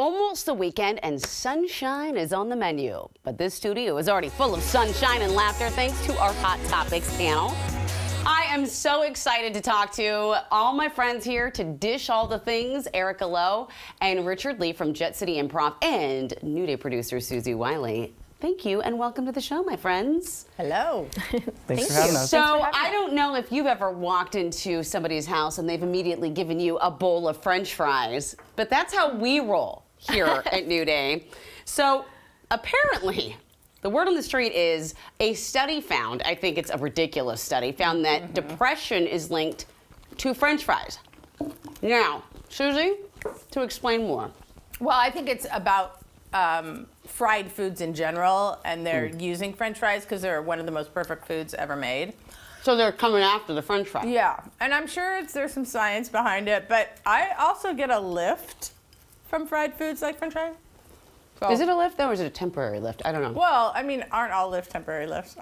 almost the weekend and sunshine is on the menu. But this studio is already full of sunshine and laughter thanks to our Hot Topics panel. I am so excited to talk to all my friends here to dish all the things, Erika Lowe and Richard Lee from Jet City Improv and New Day producer Suzie Wiley. Thank you and welcome to the show, my friends. Hello. Thanks for having us. So I don't know if you've ever walked into somebody's house and they've immediately given you a bowl of French fries, but that's how we roll here at New Day. So apparently, the word on the street is a study found, I think it's a ridiculous study, found that depression is linked to French fries. Now, Suzie, to explain more. Well, I think it's about fried foods in general, and they're using French fries because they're one of the most perfect foods ever made. So they're coming after the French fry. Yeah, and I'm sure there's some science behind it, but I also get a lift from fried foods like French fries. So, Is it a lift though, or is it a temporary lift? I don't know. well, I mean, aren't all lifts temporary lifts?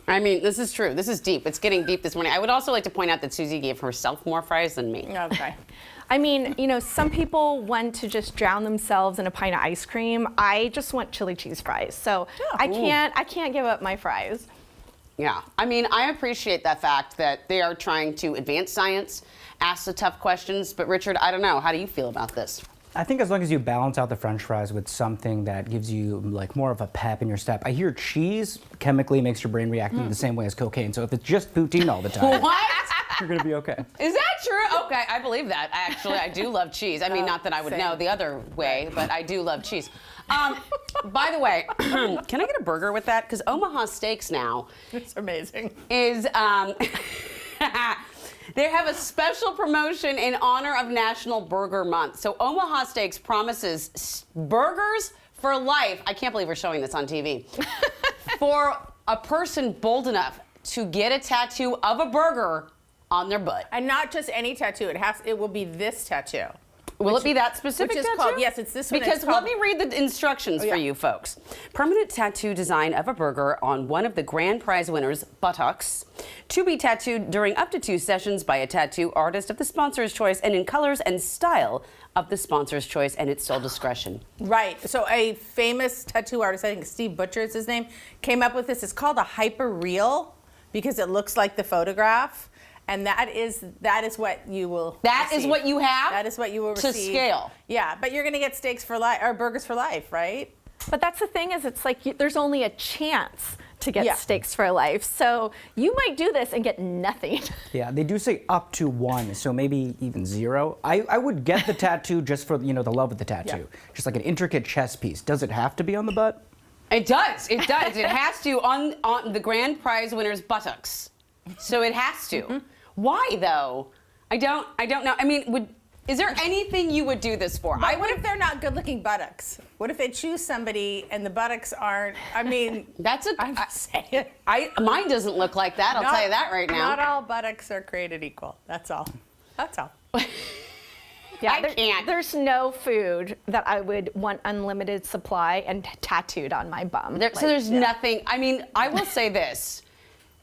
I mean, this is true. This is deep. It's getting deep this morning. I would also like to point out that Suzie gave herself more fries than me. Okay. I mean, you know, some people want to just drown themselves in a pint of ice cream. I just want chili cheese fries. So I can't give up my fries. Yeah. I mean, I appreciate that fact that they are trying to advance science, ask the tough questions. But Richard, I don't know. How do you feel about this? I think as long as you balance out the French fries with something that gives you like more of a pep in your step. I hear cheese chemically makes your brain react in the same way as cocaine. So if it's just poutine all the time, What? you're gonna be okay. Is that true? Okay, I believe that. Actually, I do love cheese. I mean, not that I would same. know the other way, but I do love cheese. By the way, can I get a burger with that? Because Omaha Steaks now It's amazing. is they have a special promotion in honor of National Burger Month. So Omaha Steaks promises burgers for life. I can't believe we're showing this on TV. For a person bold enough to get a tattoo of a burger on their butt. And not just any tattoo. It will be this tattoo. Will it be that specific which is tattoo? called- yes, it's this one. Because It's called- let me read the instructions Oh, yeah. for you folks. Permanent tattoo design of a burger on one of the grand prize winners' buttocks, to be tattooed during up to 2 sessions by a tattoo artist of the sponsor's choice and in colors and style of the sponsor's choice and its sole discretion. Right. So a famous tattoo artist, I think Steve Butcher is his name, came up with this. It's called a hyper real because it looks like the photograph. And that is what you will That is receive. what you have? That is what you will To receive. scale. Yeah, but you're going to get steaks for life or burgers for life, right? But that's the thing is it's like there's only a chance to get Yeah. steaks for life. So you might do this and get nothing. Yeah, they do say up to 1, so maybe even 0. I would get the tattoo just for the love of the tattoo, Yeah. just like an intricate chess piece. Does it have to be on the butt? It does. It does. It has to on the grand prize winner's buttocks. So it has to. Why though? I don't know. I mean, is there anything you would do this for? What if they're not good-looking buttocks? What if they choose somebody and the buttocks aren't? I mean, I'm just saying. Mine doesn't look like that. I'll tell you that right now. Not all buttocks are created equal. That's all. That's all. Yeah, I can't. There's no food that I would want unlimited supply and tattooed on my bum. So there's nothing. I mean, I will say this.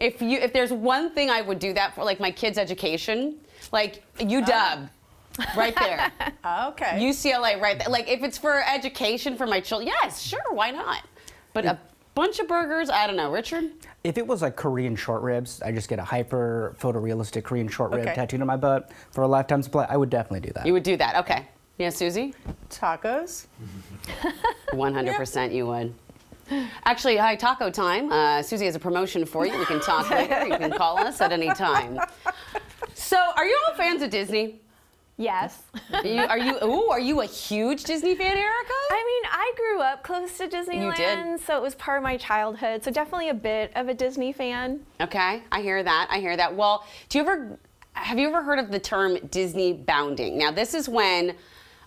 If there's one thing I would do that for, like my kids' education, like UW, right there. Okay. UCLA, right there. Like if it's for education for my children, yes, sure, why not? But a bunch of burgers, I don't know, Richard? If it was like Korean short ribs, I just get a hyper photorealistic Korean short rib Okay. tattooed on my butt for a lifetime supply. I would definitely do that. You would do that, okay. Yeah, Suzie? Tacos. 100% you would. Actually, hi, taco time. Suzie has a promotion for you. We can talk later. You can call us at any time. So, are you all fans of Disney? Yes. Are you a huge Disney fan, Erika? I mean, I grew up close to Disneyland, did? so it was part of my childhood. So definitely a bit of a Disney fan. Okay, I hear that. Well, have you ever heard of the term Disney bounding? Now, this is when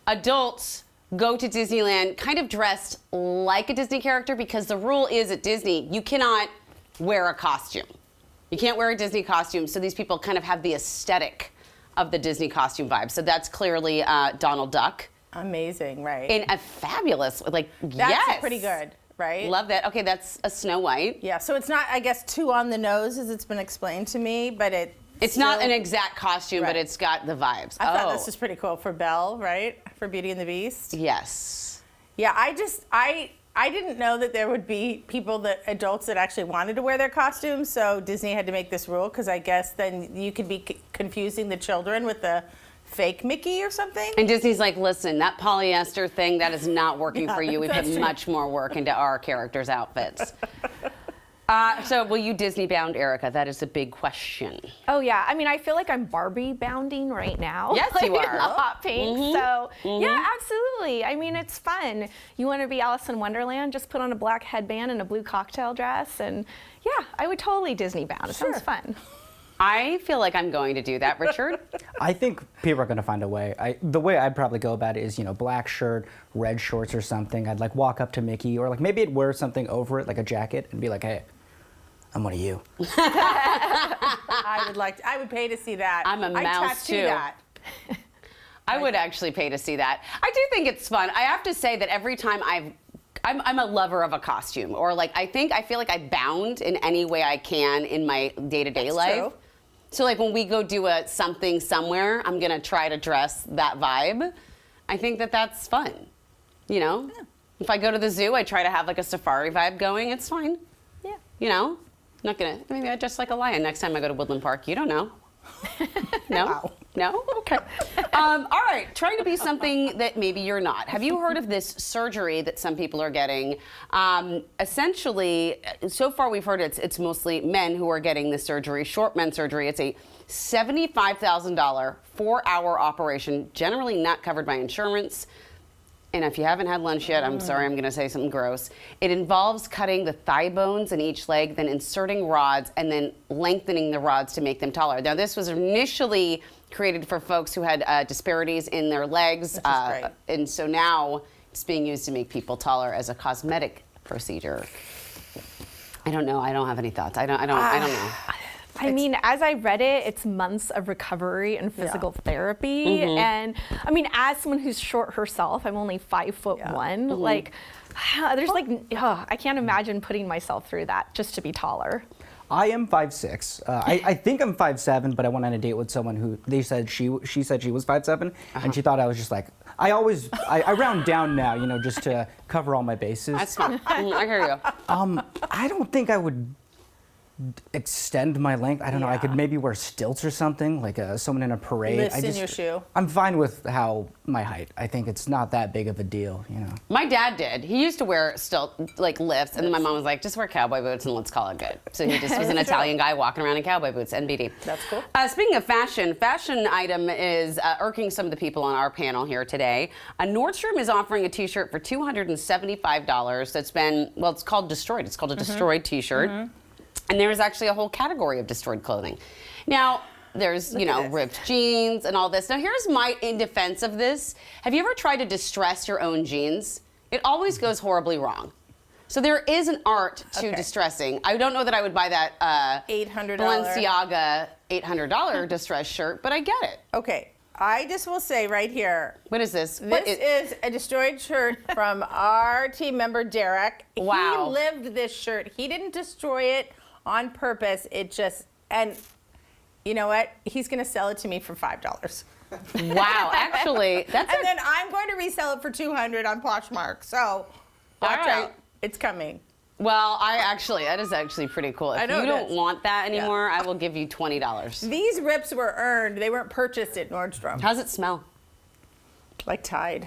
adults go to Disneyland kind of dressed like a Disney character because the rule is at Disney, you cannot wear a costume. You can't wear a Disney costume, so these people kind of have the aesthetic of the Disney costume vibe. So that's clearly Donald Duck. Amazing, right? In a fabulous, That's yes. pretty good, right? Love that. Okay, that's a Snow White. Yeah, so it's not, I guess, too on the nose as it's been explained to me, but It's not an exact costume, but Right. it's got the vibes. I thought this was pretty cool for Belle, right? For Beauty and the Beast. Yes. Yeah, I didn't know that there would be adults that actually wanted to wear their costumes, so Disney had to make this rule because I guess then you could be confusing the children with the fake Mickey or something. And Disney's like, listen, that polyester thing, that is not working for you. We put that's true. much more work into our characters' outfits. So will you Disney bound, Erika? That is a big question. Oh yeah, I mean, I feel like I'm Barbie bounding right now. Yes, like, you are. in the hot pink. So yeah, absolutely. I mean, it's fun. You want to be Alice in Wonderland? Just put on a black headband and a blue cocktail dress, and yeah, I would totally Disney bound. It sounds fun. I feel like I'm going to do that, Richard. I think people are going to find a way. The way I'd probably go about it is, black shirt, red shorts or something. I'd like walk up to Mickey, or like maybe I'd wear something over it, like a jacket, and be like, hey, I'm one of you. I would pay to see that. I'm a mouse tattoo too. That. I would actually pay to see that. I do think it's fun. I have to say that every time I'm a lover of a costume, or like I feel like I bound in any way I can in my day-to-day life. True. So like when we go do a something somewhere, I'm gonna try to dress that vibe. I think that that's fun. Yeah. If I go to the zoo, I try to have like a safari vibe going. It's fine. Yeah. Not gonna. Maybe I dress like a lion next time I go to Woodland Park. You don't know. No? Wow. No? Okay. All right. Trying to be something that maybe you're not. Have you heard of this surgery that some people are getting? Essentially, so far we've heard it's mostly men who are getting this surgery, short men surgery. It's a $75,000 4-hour operation, generally not covered by insurance. And if you haven't had lunch yet, I'm sorry, I'm going to say something gross. It involves cutting the thigh bones in each leg, then inserting rods, and then lengthening the rods to make them taller. Now, this was initially created for folks who had disparities in their legs. Which is great. And so now it's being used to make people taller as a cosmetic procedure. I don't know. I don't have any thoughts. I don't know. I mean, as I read it, it's months of recovery and physical therapy. And I mean, as someone who's short herself, I'm only 5'1". Like, there's I can't imagine putting myself through that just to be taller. I am 5'6". I think I'm 5'7", but I went on a date with someone who she said she was 5'7", and she thought I was just like, I round down now, just to cover all my bases. That's fine. I hear you. I don't think I would extend my length. I don't know. I could maybe wear stilts or something, like someone in a parade. Lifts in your shoe. I'm fine with my height. I think it's not that big of a deal, My dad did. He used to wear lifts, and then my mom was like, just wear cowboy boots and let's call it good. So he just was an Italian guy walking around in cowboy boots, NBD. That's cool. Speaking of fashion item is irking some of the people on our panel here today. Nordstrom is offering a t-shirt for $275 that's been, it's called destroyed. It's called a destroyed t-shirt. And there's actually a whole category of destroyed clothing. Now, there's, ripped jeans and all this. Now, here's my in defense of this. Have you ever tried to distress your own jeans? It always goes horribly wrong. So there is an art to distressing. I don't know that I would buy that $800 Balenciaga $800 distress shirt, but I get it. Okay. I just will say right here. What is this? This is a destroyed shirt from our team member, Derek. Wow. He lived this shirt. He didn't destroy it on purpose. And you know what? He's going to sell it to me for $5. Wow. Actually, and then I'm going to resell it for $200 on Poshmark. So watch out. It's coming. Well, that is actually pretty cool. If you don't want that anymore, I will give you $20. These rips were earned. They weren't purchased at Nordstrom. How's it smell? Like Tide.